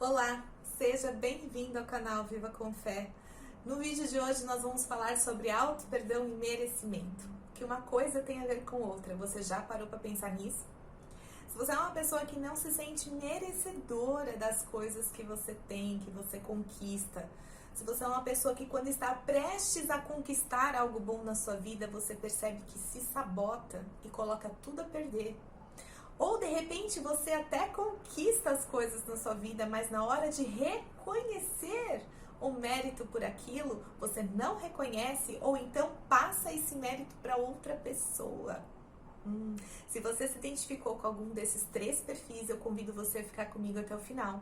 Olá, seja bem-vindo ao canal Viva com Fé. No vídeo de hoje nós vamos falar sobre auto-perdão e merecimento, que uma coisa tem a ver com outra. Você já parou para pensar nisso? Se você é uma pessoa que não se sente merecedora das coisas que você tem, que você conquista, se você é uma pessoa que quando está prestes a conquistar algo bom na sua vida, você percebe que se sabota e coloca tudo a perder, ou de repente você até conquista as coisas na sua vida, mas na hora de reconhecer o mérito por aquilo, você não reconhece ou então passa esse mérito para outra pessoa. Se você se identificou com algum desses três perfis, eu convido você a ficar comigo até o final,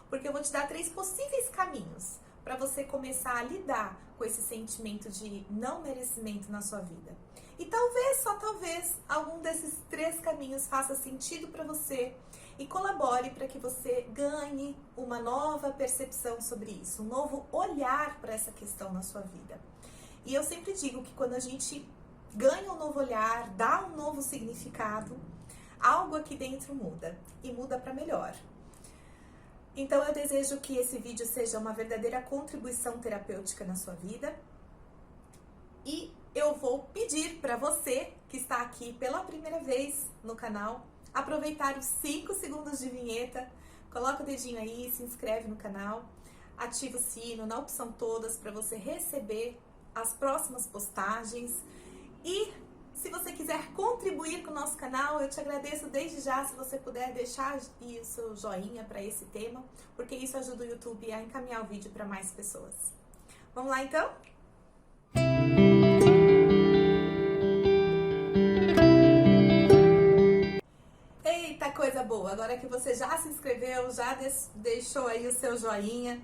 porque eu vou te dar 3 possíveis caminhos para você começar a lidar com esse sentimento de não merecimento na sua vida. E talvez, só talvez, algum desses 3 caminhos faça sentido para você e colabore para que você ganhe uma nova percepção sobre isso, um novo olhar para essa questão na sua vida. E eu sempre digo que quando a gente ganha um novo olhar, dá um novo significado, algo aqui dentro muda, e muda para melhor. Então eu desejo que esse vídeo seja uma verdadeira contribuição terapêutica na sua vida. E eu vou pedir para você que está aqui pela primeira vez no canal, aproveitar os 5 segundos de vinheta, coloca o dedinho aí, se inscreve no canal, ativa o sino na opção todas para você receber as próximas postagens. E se você quiser contribuir com o nosso canal, eu te agradeço desde já se você puder deixar o seu joinha para esse tema, porque isso ajuda o YouTube a encaminhar o vídeo para mais pessoas. Vamos lá então? Eita, coisa boa! Agora que você já se inscreveu, já deixou aí o seu joinha,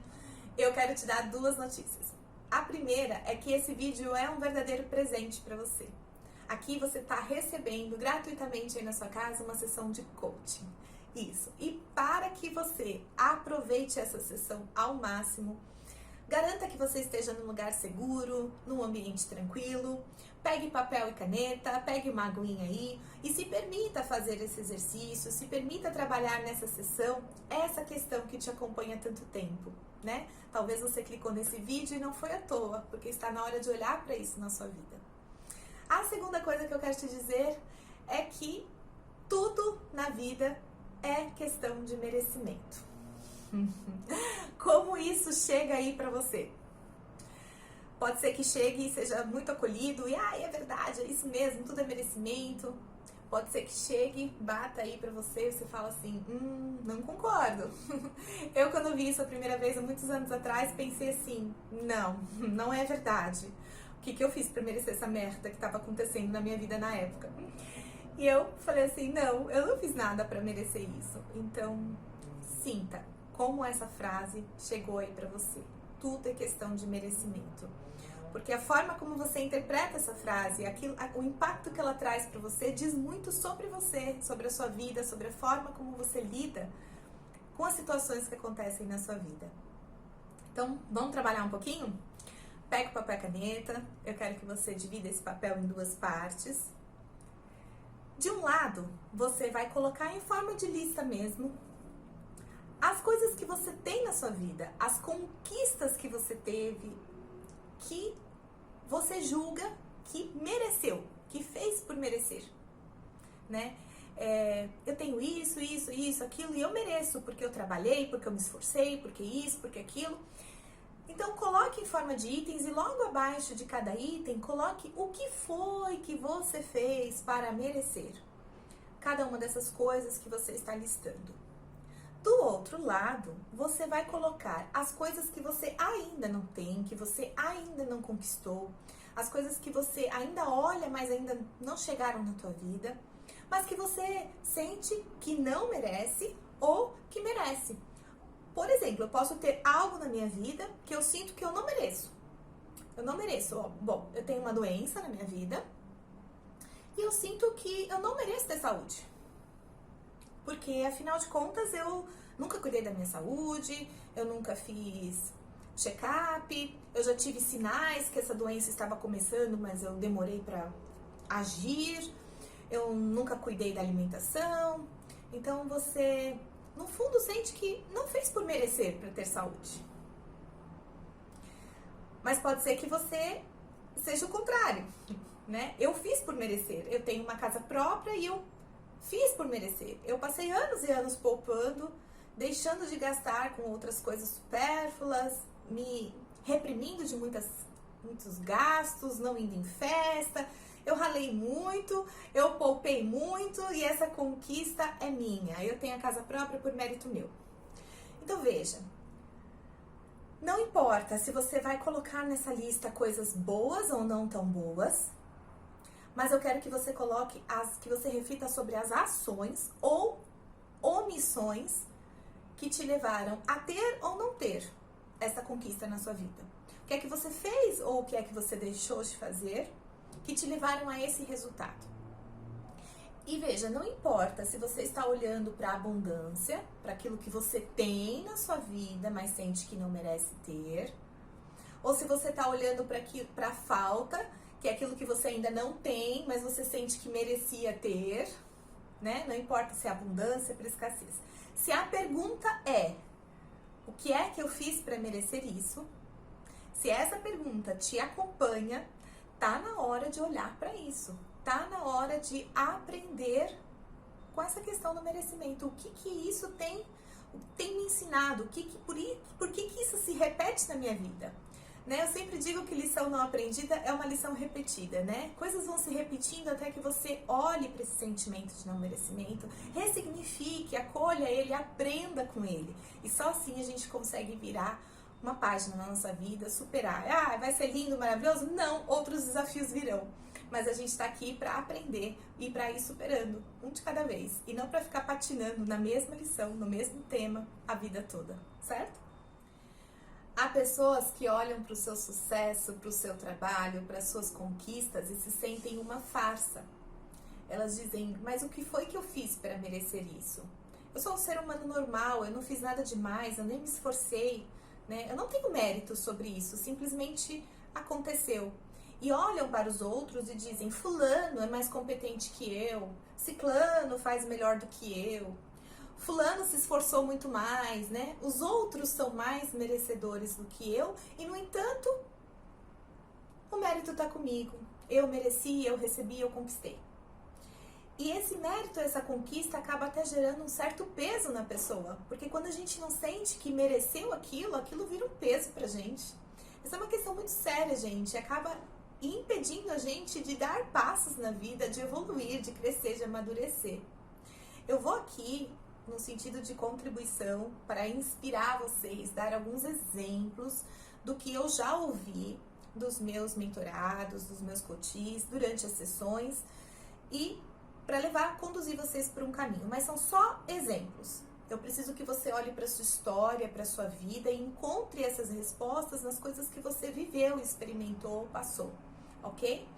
eu quero te dar 2 notícias. A primeira é que esse vídeo é um verdadeiro presente para você. Aqui você está recebendo gratuitamente aí na sua casa uma sessão de coaching. Isso. E para que você aproveite essa sessão ao máximo, garanta que você esteja num lugar seguro, num ambiente tranquilo, pegue papel e caneta, pegue uma aguinha aí e se permita fazer esse exercício, se permita trabalhar nessa sessão, essa questão que te acompanha há tanto tempo, né? Talvez você clicou nesse vídeo e não foi à toa, porque está na hora de olhar para isso na sua vida. A segunda coisa que eu quero te dizer é que tudo na vida é questão de merecimento. Como isso chega aí pra você? Pode ser que chegue e seja muito acolhido e é verdade, é isso mesmo, tudo é merecimento. Pode ser que chegue, bata aí pra você e você fala assim, não concordo. Eu quando vi isso a primeira vez, há muitos anos atrás, pensei assim, não é verdade. O que eu fiz pra merecer essa merda que tava acontecendo na minha vida na época? E eu falei assim, não, eu não fiz nada pra merecer isso. Então, sinta como essa frase chegou aí pra você. Tudo é questão de merecimento. Porque a forma como você interpreta essa frase, o impacto que ela traz pra você, diz muito sobre você, sobre a sua vida, sobre a forma como você lida com as situações que acontecem na sua vida. Então, vamos trabalhar um pouquinho? Pega o papel e caneta, eu quero que você divida esse papel em 2 partes. De um lado, você vai colocar em forma de lista mesmo as coisas que você tem na sua vida, as conquistas que você teve, que você julga que mereceu, que fez por merecer, né? Eu tenho isso, aquilo, e eu mereço, porque eu trabalhei, porque eu me esforcei, porque isso, porque aquilo. Então, coloque em forma de itens e logo abaixo de cada item, coloque o que foi que você fez para merecer cada uma dessas coisas que você está listando. Do outro lado, você vai colocar as coisas que você ainda não tem, que você ainda não conquistou, as coisas que você ainda olha, mas ainda não chegaram na tua vida, mas que você sente que não merece ou que merece. Por exemplo, eu posso ter algo na minha vida que eu sinto que eu não mereço. Eu não mereço. Bom, eu tenho uma doença na minha vida e eu sinto que eu não mereço ter saúde. Porque, afinal de contas, eu nunca cuidei da minha saúde, eu nunca fiz check-up, eu já tive sinais que essa doença estava começando, mas eu demorei para agir, eu nunca cuidei da alimentação. Então, você, no fundo, sente que não fez por merecer. merecer para ter saúde. Mas pode ser que você seja o contrário, né? Eu fiz por merecer. Eu tenho uma casa própria e eu fiz por merecer. Eu passei anos e anos poupando, deixando de gastar com outras coisas supérfluas, me reprimindo de muitos gastos, não indo em festa. Eu ralei muito, eu poupei muito e essa conquista é minha. Eu tenho a casa própria por mérito meu. Então veja, não importa se você vai colocar nessa lista coisas boas ou não tão boas, mas eu quero que você coloque que você reflita sobre as ações ou omissões que te levaram a ter ou não ter essa conquista na sua vida. O que é que você fez ou o que é que você deixou de fazer que te levaram a esse resultado. E veja, não importa se você está olhando para a abundância, para aquilo que você tem na sua vida, mas sente que não merece ter, ou se você está olhando para a falta, que é aquilo que você ainda não tem, mas você sente que merecia ter, né? Não importa se é abundância ou para escassez. Se a pergunta é, o que é que eu fiz para merecer isso? Se essa pergunta te acompanha, tá na hora de olhar para isso. Tá na hora de aprender com essa questão do merecimento. O que isso tem me ensinado? Por que isso se repete na minha vida? Né? Eu sempre digo que lição não aprendida é uma lição repetida, né? Coisas vão se repetindo até que você olhe para esse sentimento de não merecimento, ressignifique, acolha ele, aprenda com ele. E só assim a gente consegue virar uma página na nossa vida, superar. Ah, vai ser lindo, maravilhoso? Não, outros desafios virão. Mas a gente está aqui para aprender e para ir superando um de cada vez. E não para ficar patinando na mesma lição, no mesmo tema, a vida toda, certo? Há pessoas que olham para o seu sucesso, para o seu trabalho, para as suas conquistas e se sentem uma farsa. Elas dizem, mas o que foi que eu fiz para merecer isso? Eu sou um ser humano normal, eu não fiz nada demais, eu nem me esforcei. Né? Eu não tenho mérito sobre isso, simplesmente aconteceu. E olham para os outros e dizem, fulano é mais competente que eu, ciclano faz melhor do que eu, fulano se esforçou muito mais, né? Os outros são mais merecedores do que eu e, no entanto, o mérito está comigo. Eu mereci, eu recebi, eu conquistei. E esse mérito, essa conquista, acaba até gerando um certo peso na pessoa. Porque quando a gente não sente que mereceu aquilo vira um peso pra gente. Essa é uma questão muito séria, gente. Acaba impedindo a gente de dar passos na vida, de evoluir, de crescer, de amadurecer. Eu vou aqui, no sentido de contribuição, para inspirar vocês, dar alguns exemplos do que eu já ouvi dos meus mentorados, dos meus coaches, durante as sessões e para conduzir vocês por um caminho, mas são só exemplos. Eu preciso que você olhe para sua história, para sua vida e encontre essas respostas nas coisas que você viveu, experimentou, passou, ok?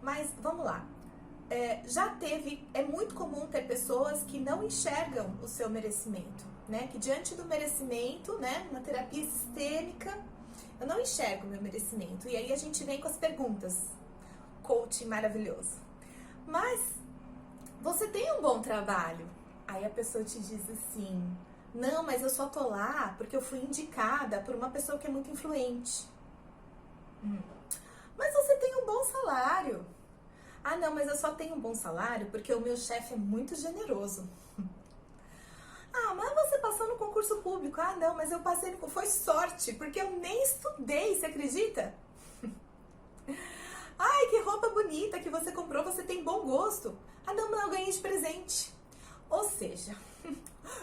Mas vamos lá. É muito comum ter pessoas que não enxergam o seu merecimento, né? Que diante do merecimento, né, na terapia sistêmica, eu não enxergo o meu merecimento. E aí a gente vem com as perguntas. Coaching maravilhoso. Mas você tem um bom trabalho? Aí a pessoa te diz assim, não, mas eu só tô lá porque eu fui indicada por uma pessoa que é muito influente. Mas você tem um bom salário. Ah, não, mas eu só tenho um bom salário porque o meu chefe é muito generoso. Ah, mas você passou no concurso público. Ah, não, mas eu passei no... Foi sorte, porque eu nem estudei, você acredita? Ai, que roupa bonita que você comprou, você tem bom gosto. Ah, não, mas eu ganhei de presente. Ou seja,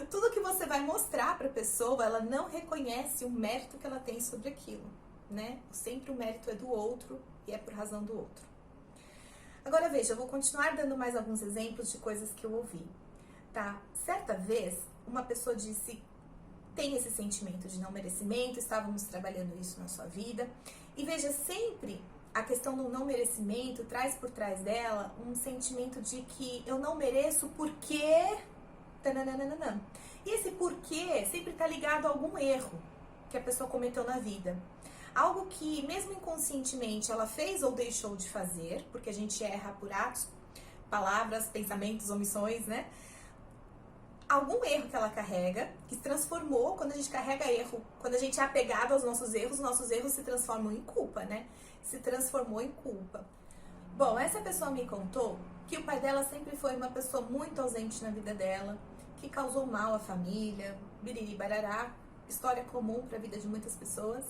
tudo que você vai mostrar para a pessoa, ela não reconhece o mérito que ela tem sobre aquilo, né? Sempre o mérito é do outro e é por razão do outro. Agora veja, eu vou continuar dando mais alguns exemplos de coisas que eu ouvi, tá? Certa vez, uma pessoa disse, tem esse sentimento de não merecimento, estávamos trabalhando isso na sua vida, e veja, sempre a questão do não merecimento traz por trás dela um sentimento de que eu não mereço porque... Tananana. E esse porquê sempre está ligado a algum erro que a pessoa cometeu na vida. Algo que, mesmo inconscientemente, ela fez ou deixou de fazer, porque a gente erra por atos, palavras, pensamentos, omissões, né? algum erro que ela carrega, que se transformou, quando a gente carrega erro, quando a gente é apegado aos nossos erros se transformam em culpa, né? Se transformou em culpa. Bom, essa pessoa me contou que o pai dela sempre foi uma pessoa muito ausente na vida dela, que causou mal à família, biriri barará, história comum para a vida de muitas pessoas,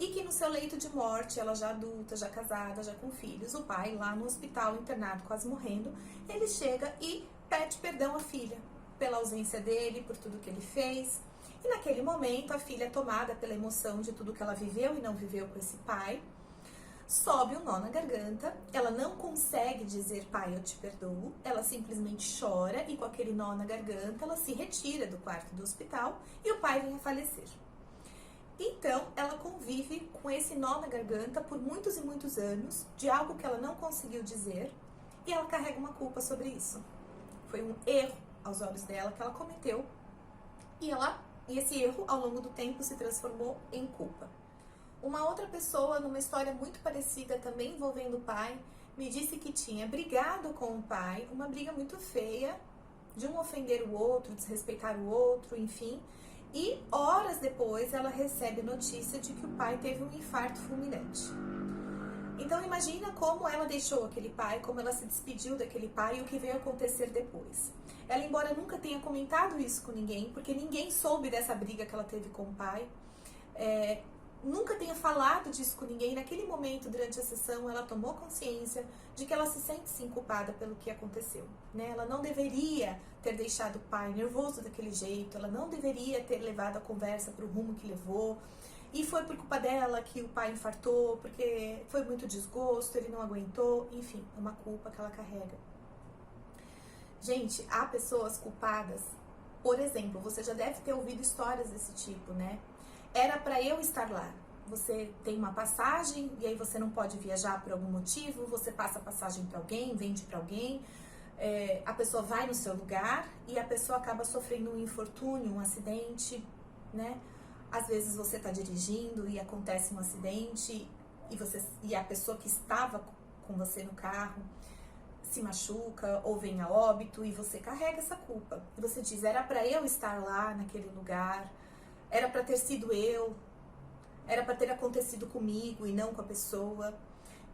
e que no seu leito de morte, ela já adulta, já casada, já com filhos, o pai lá no hospital, internado, quase morrendo, ele chega e pede perdão à filha, pela ausência dele, por tudo que ele fez. E naquele momento, a filha, tomada pela emoção de tudo que ela viveu e não viveu com esse pai, sobe um nó na garganta, ela não consegue dizer, pai, eu te perdoo, ela simplesmente chora e com aquele nó na garganta, ela se retira do quarto do hospital e o pai vem a falecer. Então, ela convive com esse nó na garganta por muitos e muitos anos, de algo que ela não conseguiu dizer, e ela carrega uma culpa sobre isso. Foi um erro aos olhos dela que ela cometeu, e esse erro, ao longo do tempo, se transformou em culpa. Uma outra pessoa, numa história muito parecida, também envolvendo o pai, me disse que tinha brigado com o pai, uma briga muito feia, de um ofender o outro, desrespeitar o outro, enfim. E horas depois ela recebe notícia de que o pai teve um infarto fulminante. Então imagina como ela deixou aquele pai, como ela se despediu daquele pai e o que veio acontecer depois. Ela, embora nunca tenha comentado isso com ninguém, porque ninguém soube dessa briga que ela teve com o pai, nunca tenha falado disso com ninguém, naquele momento, durante a sessão, ela tomou consciência de que ela se sente sim culpada pelo que aconteceu, né? Ela não deveria ter deixado o pai nervoso daquele jeito, ela não deveria ter levado a conversa para o rumo que levou, e foi por culpa dela que o pai infartou, porque foi muito desgosto, ele não aguentou, enfim, é uma culpa que ela carrega. Gente, há pessoas culpadas, por exemplo, você já deve ter ouvido histórias desse tipo, né? Era para eu estar lá. Você tem uma passagem e aí você não pode viajar por algum motivo, você passa a passagem para alguém, vende para alguém, a pessoa vai no seu lugar e a pessoa acaba sofrendo um infortúnio, um acidente, né? Às vezes você está dirigindo e acontece um acidente e a pessoa que estava com você no carro se machuca ou vem a óbito e você carrega essa culpa. E você diz, era para eu estar lá naquele lugar, era para ter sido eu, era para ter acontecido comigo e não com a pessoa.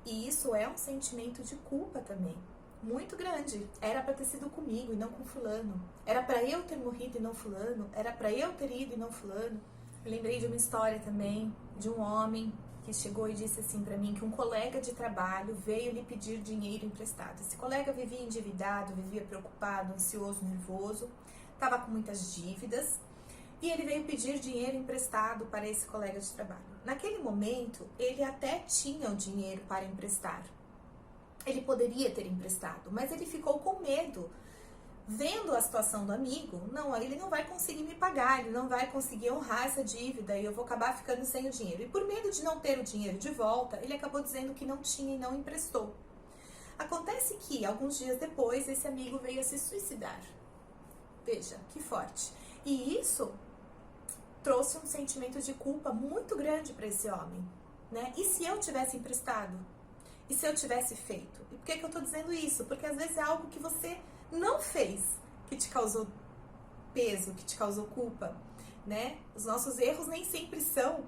E isso é um sentimento de culpa também, muito grande. Era para ter sido comigo e não com fulano. Era para eu ter morrido e não fulano. Era para eu ter ido e não fulano. Eu lembrei de uma história também de um homem que chegou e disse assim para mim que um colega de trabalho veio lhe pedir dinheiro emprestado. Esse colega vivia endividado, vivia preocupado, ansioso, nervoso, estava com muitas dívidas. E ele veio pedir dinheiro emprestado para esse colega de trabalho. Naquele momento, ele até tinha o dinheiro para emprestar. Ele poderia ter emprestado, mas ele ficou com medo. Vendo a situação do amigo, não, ele não vai conseguir me pagar, ele não vai conseguir honrar essa dívida e eu vou acabar ficando sem o dinheiro. E por medo de não ter o dinheiro de volta, ele acabou dizendo que não tinha e não emprestou. Acontece que, alguns dias depois, esse amigo veio a se suicidar. Veja, que forte. E isso trouxe um sentimento de culpa muito grande para esse homem, né? E se eu tivesse emprestado? E se eu tivesse feito? E por que eu estou dizendo isso? Porque às vezes é algo que você não fez que te causou peso, que te causou culpa, né? Os nossos erros nem sempre são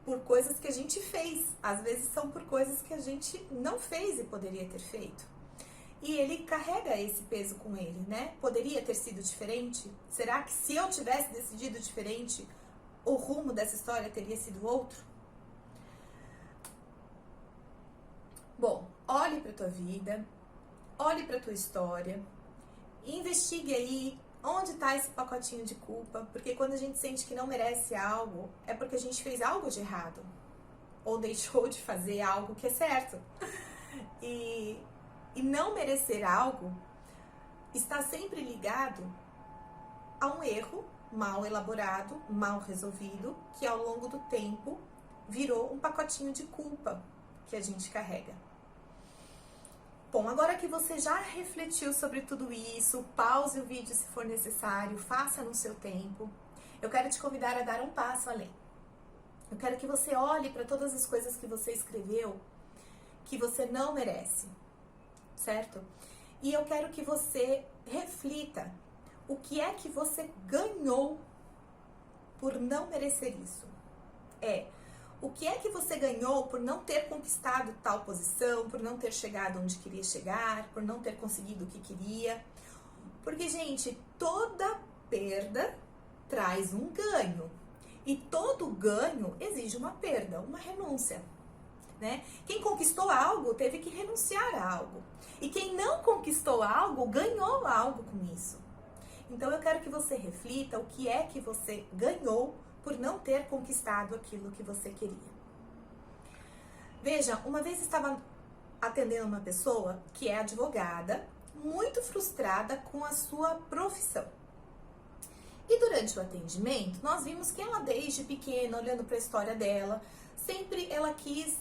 por coisas que a gente fez, às vezes são por coisas que a gente não fez e poderia ter feito. E ele carrega esse peso com ele, né? Poderia ter sido diferente? Será que se eu tivesse decidido diferente, o rumo dessa história teria sido outro? Bom, olhe para tua vida, olhe para tua história, investigue aí onde está esse pacotinho de culpa, porque quando a gente sente que não merece algo, é porque a gente fez algo de errado, ou deixou de fazer algo que é certo. E não merecer algo está sempre ligado a um erro mal elaborado, mal resolvido, que ao longo do tempo virou um pacotinho de culpa que a gente carrega. Bom, agora que você já refletiu sobre tudo isso, pause o vídeo se for necessário, faça no seu tempo. Eu quero te convidar a dar um passo além. Eu quero que você olhe para todas as coisas que você escreveu que você não merece, certo? E eu quero que você reflita o que é que você ganhou por não merecer isso. O que é que você ganhou por não ter conquistado tal posição, por não ter chegado onde queria chegar, por não ter conseguido o que queria. Porque, gente, toda perda traz um ganho. E todo ganho exige uma perda, uma renúncia, né? Quem conquistou algo teve que renunciar a algo. E quem não conquistou algo, ganhou algo com isso. Então eu quero que você reflita o que é que você ganhou por não ter conquistado aquilo que você queria. Veja, uma vez estava atendendo uma pessoa que é advogada, muito frustrada com a sua profissão. E durante o atendimento, nós vimos que ela, desde pequena, olhando para a história dela, sempre ela quis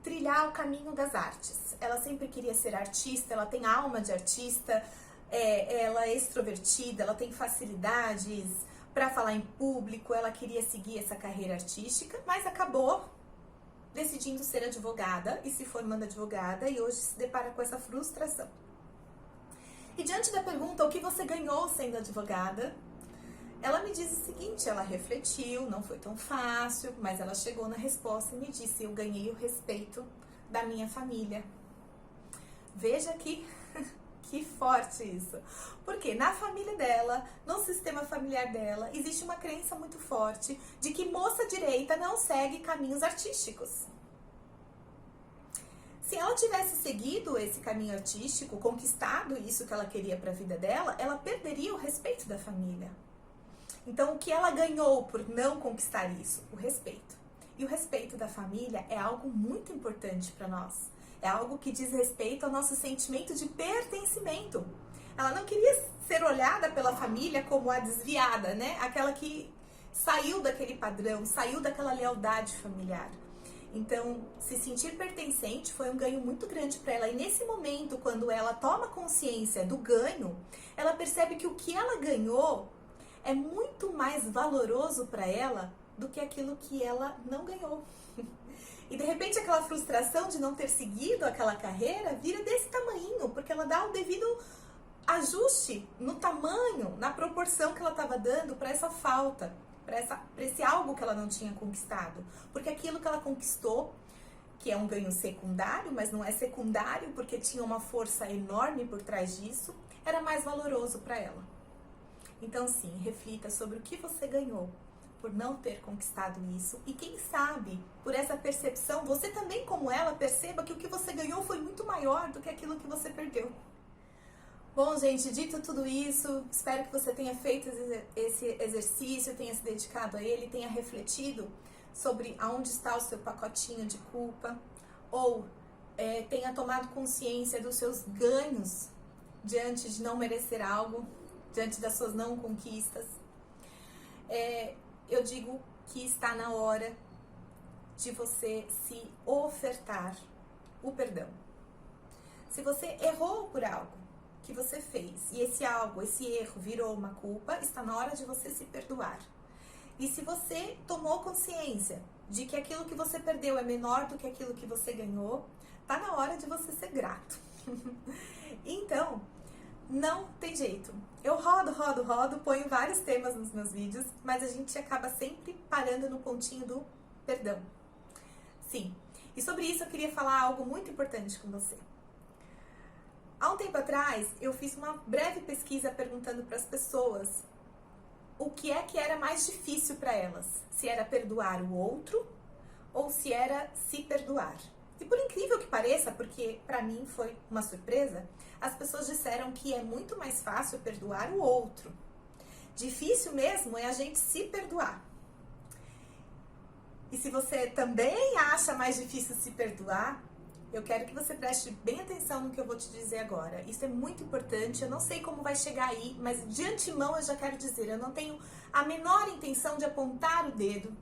trilhar o caminho das artes. Ela sempre queria ser artista, ela tem alma de artista, ela é extrovertida, ela tem facilidades para falar em público, ela queria seguir essa carreira artística, mas acabou decidindo ser advogada e se formando advogada e hoje se depara com essa frustração. E diante da pergunta, o que você ganhou sendo advogada? Ela me diz o seguinte, ela refletiu, não foi tão fácil, mas ela chegou na resposta e me disse, eu ganhei o respeito da minha família. Veja que forte isso. Porque na família dela, no sistema familiar dela, existe uma crença muito forte de que moça direita não segue caminhos artísticos. Se ela tivesse seguido esse caminho artístico, conquistado isso que ela queria para a vida dela, ela perderia o respeito da família. Então, o que ela ganhou por não conquistar isso? O respeito. E o respeito da família é algo muito importante para nós. É algo que diz respeito ao nosso sentimento de pertencimento. Ela não queria ser olhada pela família como a desviada, né? Aquela que saiu daquele padrão, saiu daquela lealdade familiar. Então, se sentir pertencente foi um ganho muito grande para ela. E nesse momento, quando ela toma consciência do ganho, ela percebe que o que ela ganhou é muito mais valoroso para ela do que aquilo que ela não ganhou. E de repente aquela frustração de não ter seguido aquela carreira vira desse tamanho, porque ela dá o devido ajuste no tamanho, na proporção que ela estava dando para essa falta, para esse algo que ela não tinha conquistado. Porque aquilo que ela conquistou, que é um ganho secundário, mas não é secundário porque tinha uma força enorme por trás disso, era mais valoroso para ela. Então sim, reflita sobre o que você ganhou por não ter conquistado isso. E quem sabe, por essa percepção, você também, como ela, perceba que o que você ganhou foi muito maior do que aquilo que você perdeu. Bom, gente, dito tudo isso, espero que você tenha feito esse exercício, tenha se dedicado a ele, tenha refletido sobre aonde está o seu pacotinho de culpa, ou tenha tomado consciência dos seus ganhos diante de não merecer algo, diante das suas não conquistas. Eu digo que está na hora de você se ofertar o perdão. Se você errou por algo que você fez e esse algo, esse erro virou uma culpa, está na hora de você se perdoar. E se você tomou consciência de que aquilo que você perdeu é menor do que aquilo que você ganhou, está na hora de você ser grato. Então, não tem jeito. Eu rodo, ponho vários temas nos meus vídeos, mas a gente acaba sempre parando no pontinho do perdão. Sim. E sobre isso eu queria falar algo muito importante com você. Há um tempo atrás, eu fiz uma breve pesquisa perguntando para as pessoas o que era mais difícil para elas. Se era perdoar o outro ou se era se perdoar. E por incrível que pareça, porque para mim foi uma surpresa, as pessoas disseram que é muito mais fácil perdoar o outro. Difícil mesmo é a gente se perdoar. E se você também acha mais difícil se perdoar, eu quero que você preste bem atenção no que eu vou te dizer agora. Isso é muito importante, eu não sei como vai chegar aí, mas de antemão eu já quero dizer, eu não tenho a menor intenção de apontar o dedo,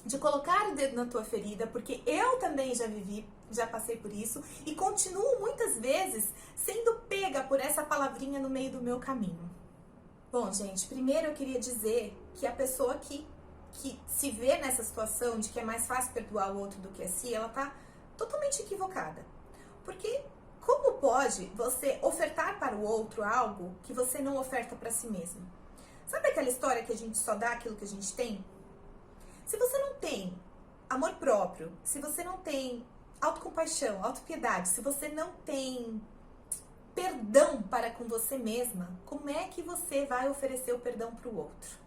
de colocar o dedo na tua ferida, porque eu também já vivi, já passei por isso e continuo muitas vezes sendo pega por essa palavrinha no meio do meu caminho. Bom, gente, primeiro eu queria dizer que a pessoa que se vê nessa situação de que é mais fácil perdoar o outro do que a si, ela tá totalmente equivocada. Porque Como pode você ofertar para o outro algo que você não oferta para si mesmo? Sabe aquela história que a gente só dá aquilo que a gente tem? Se você não tem amor próprio, se você não tem autocompaixão, autopiedade, se você não tem perdão para com você mesma, como é que você vai oferecer o perdão para o outro?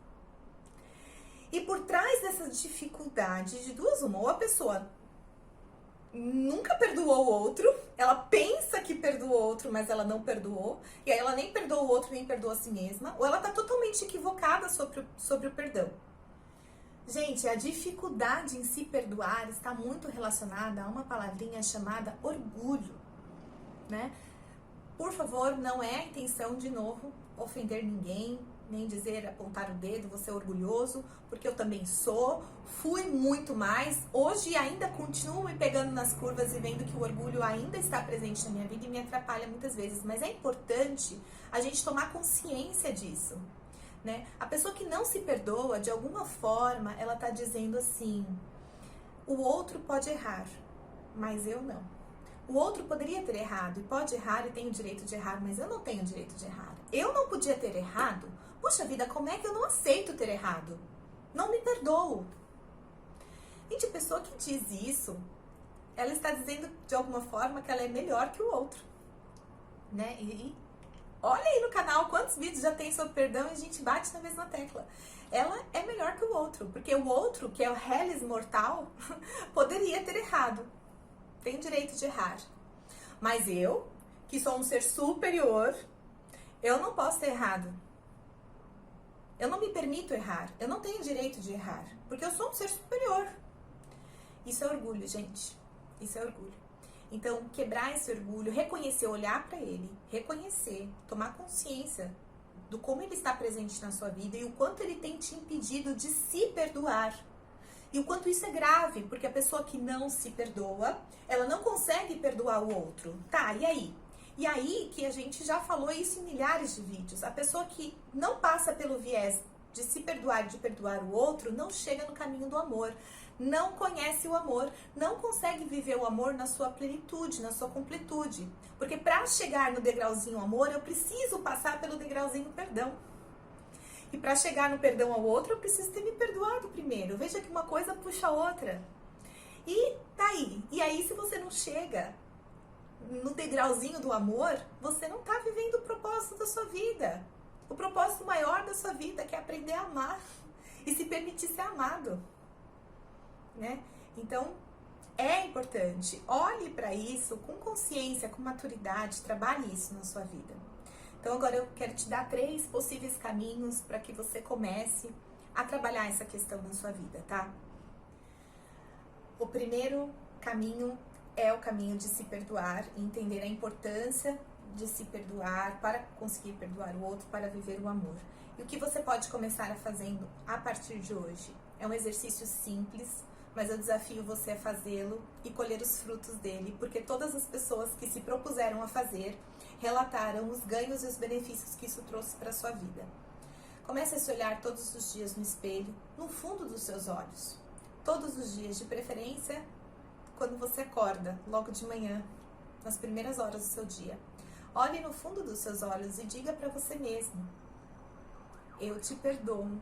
E por trás dessa dificuldade, de duas uma, ou a pessoa nunca perdoou o outro, ela pensa que perdoou o outro, mas ela não perdoou, e aí ela nem perdoa o outro, nem perdoa a si mesma, ou ela está totalmente equivocada sobre o perdão. Gente, a dificuldade em se perdoar está muito relacionada a uma palavrinha chamada orgulho, né? Por favor, não é a intenção, de novo, ofender ninguém, nem dizer, apontar o dedo, você é orgulhoso, porque eu também sou, fui muito mais, hoje ainda continuo me pegando nas curvas e vendo que o orgulho ainda está presente na minha vida e me atrapalha muitas vezes, mas é importante a gente tomar consciência disso, né? A pessoa que não se perdoa, de alguma forma, ela está dizendo assim, o outro pode errar, mas eu não. O outro poderia ter errado e pode errar e tem o direito de errar, mas eu não tenho o direito de errar. Eu não podia ter errado? Poxa vida, como é que eu não aceito ter errado? Não me perdoo. Gente, a pessoa que diz isso, ela está dizendo de alguma forma que ela é melhor que o outro, né? E olha aí no canal quantos vídeos já tem sobre perdão e a gente bate na mesma tecla. Ela é melhor que o outro, porque o outro, que é o reles mortal, poderia ter errado. Tem o direito de errar. Mas eu, que sou um ser superior, eu não posso ter errado. Eu não me permito errar. Eu não tenho direito de errar. Porque eu sou um ser superior. Isso é orgulho, gente. Isso é orgulho. Então, quebrar esse orgulho, reconhecer, olhar para ele, reconhecer, tomar consciência do como ele está presente na sua vida e o quanto ele tem te impedido de se perdoar. E o quanto isso é grave, porque a pessoa que não se perdoa, ela não consegue perdoar o outro. Tá, e aí? E aí que a gente já falou isso em milhares de vídeos. A pessoa que não passa pelo viés de se perdoar, de perdoar o outro, não chega no caminho do amor. Não conhece o amor, não consegue viver o amor na sua plenitude, na sua completude. Porque para chegar no degrauzinho amor, eu preciso passar pelo degrauzinho perdão. E para chegar no perdão ao outro, eu preciso ter me perdoado primeiro. Veja que uma coisa puxa a outra. E tá aí. E aí, se você não chega no degrauzinho do amor, você não tá vivendo o propósito da sua vida. O propósito maior da sua vida, que é aprender a amar e se permitir ser amado, né? Então, é importante. Olhe para isso com consciência, com maturidade, trabalhe isso na sua vida. Então agora eu quero te dar 3 possíveis caminhos para que você comece a trabalhar essa questão na sua vida, tá? O primeiro caminho é o caminho de se perdoar e entender a importância de se perdoar para conseguir perdoar o outro, para viver o amor. E o que você pode começar a fazendo a partir de hoje? É um exercício simples, mas eu desafio você a fazê-lo e colher os frutos dele, porque todas as pessoas que se propuseram a fazer relataram os ganhos e os benefícios que isso trouxe para a sua vida. Comece a se olhar todos os dias no espelho, no fundo dos seus olhos. Todos os dias, de preferência, quando você acorda, logo de manhã, nas primeiras horas do seu dia. Olhe no fundo dos seus olhos e diga para você mesmo: eu te perdoo,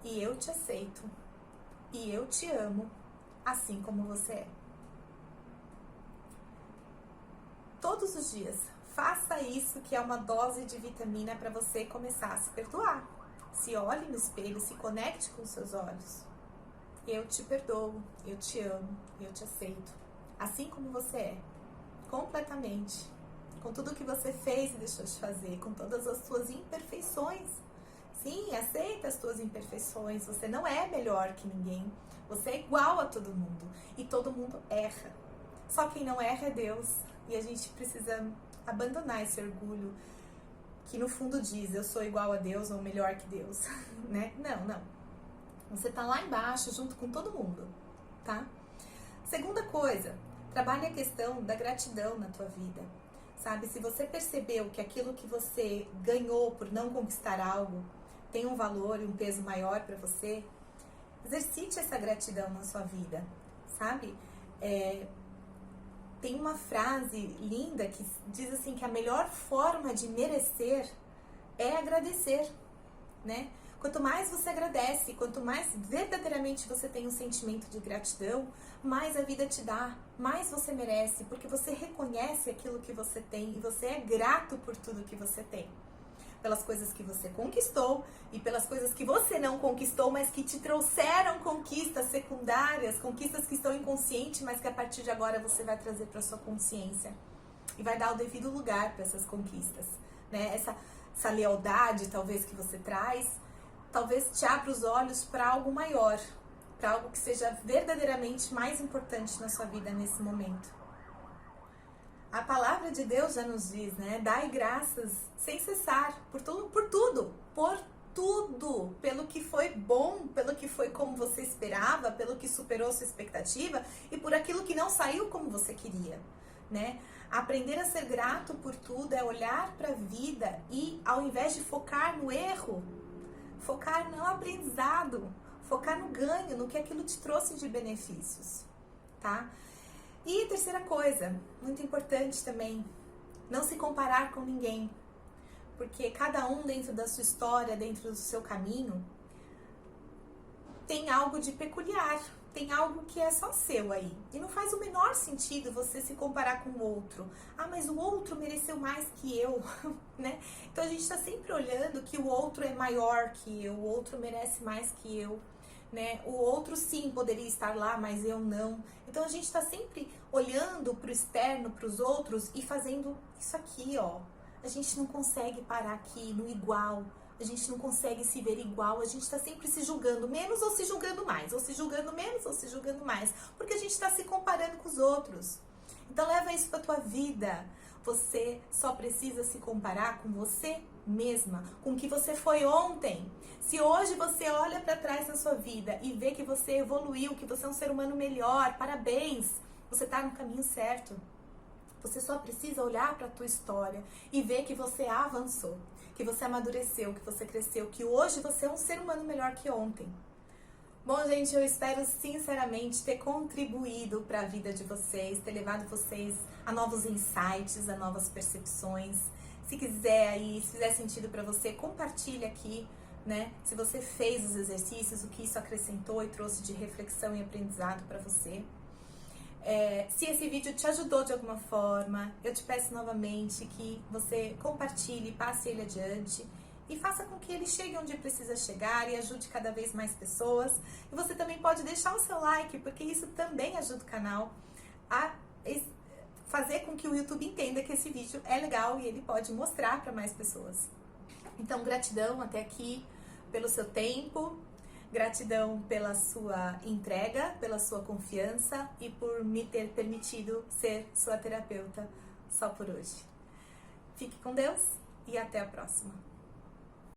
e eu te aceito, e eu te amo, assim como você é. Todos os dias. Faça isso, que é uma dose de vitamina para você começar a se perdoar. Se olhe no espelho, se conecte com os seus olhos. Eu te perdoo, eu te amo, eu te aceito. Assim como você é. Completamente. Com tudo que você fez e deixou de fazer, com todas as suas imperfeições. Sim, aceita as suas imperfeições. Você não é melhor que ninguém. Você é igual a todo mundo. E todo mundo erra. Só quem não erra é Deus. E a gente precisa abandonar esse orgulho que no fundo diz: eu sou igual a Deus ou melhor que Deus, né? Não. Você tá lá embaixo junto com todo mundo, tá? Segunda coisa, trabalhe a questão da gratidão na tua vida, sabe? Se você percebeu que aquilo que você ganhou por não conquistar algo tem um valor e um peso maior para você, exercite essa gratidão na sua vida, sabe? tem uma frase linda que diz assim que a melhor forma de merecer é agradecer, né? Quanto mais você agradece, quanto mais verdadeiramente você tem um sentimento de gratidão, mais a vida te dá, mais você merece, porque você reconhece aquilo que você tem e você é grato por tudo que você tem. Pelas coisas que você conquistou e pelas coisas que você não conquistou, mas que te trouxeram conquistas secundárias, conquistas que estão inconscientes, mas que a partir de agora você vai trazer para sua consciência e vai dar o devido lugar para essas conquistas, né? Essa lealdade, talvez, que você traz, talvez te abra os olhos para algo maior, para algo que seja verdadeiramente mais importante na sua vida nesse momento. A palavra de Deus já nos diz, né? Dai graças sem cessar, por tudo, pelo que foi bom, pelo que foi como você esperava, pelo que superou sua expectativa e por aquilo que não saiu como você queria, né? Aprender a ser grato por tudo é olhar para a vida e, ao invés de focar no erro, focar no aprendizado, focar no ganho, no que aquilo te trouxe de benefícios, tá? E terceira coisa, muito importante também, não se comparar com ninguém, porque cada um dentro da sua história, dentro do seu caminho, tem algo de peculiar, tem algo que é só seu aí. E não faz o menor sentido você se comparar com o outro. Ah, mas o outro mereceu mais que eu, né? Então a gente está sempre olhando que o outro é maior que eu, o outro merece mais que eu, né? O outro sim poderia estar lá, mas eu não. Então a gente está sempre olhando para o externo, para os outros e fazendo isso aqui, ó. A gente não consegue parar aqui no igual. A gente não consegue se ver igual, a gente está sempre se julgando menos ou se julgando mais, ou se julgando menos ou se julgando mais, porque a gente está se comparando com os outros. Então leva isso para tua vida. Você só precisa se comparar com você mesma, com o que você foi ontem. Se hoje você olha para trás na sua vida e vê que você evoluiu, que você é um ser humano melhor, parabéns, você está no caminho certo. Você só precisa olhar para a tua história e ver que você avançou, que você amadureceu, que você cresceu, que hoje você é um ser humano melhor que ontem. Bom, gente, eu espero sinceramente ter contribuído para a vida de vocês, ter levado vocês a novos insights, a novas percepções. Se quiser aí, se fizer sentido para você, compartilha aqui, né? Se você fez os exercícios, o que isso acrescentou e trouxe de reflexão e aprendizado para você. Se esse vídeo te ajudou de alguma forma, eu te peço novamente que você compartilhe, passe ele adiante e faça com que ele chegue onde precisa chegar e ajude cada vez mais pessoas. E você também pode deixar o seu like, porque isso também ajuda o canal a fazer com que o YouTube entenda que esse vídeo é legal e ele pode mostrar para mais pessoas. Então, gratidão até aqui pelo seu tempo. Gratidão pela sua entrega, pela sua confiança e por me ter permitido ser sua terapeuta só por hoje. Fique com Deus e até a próxima.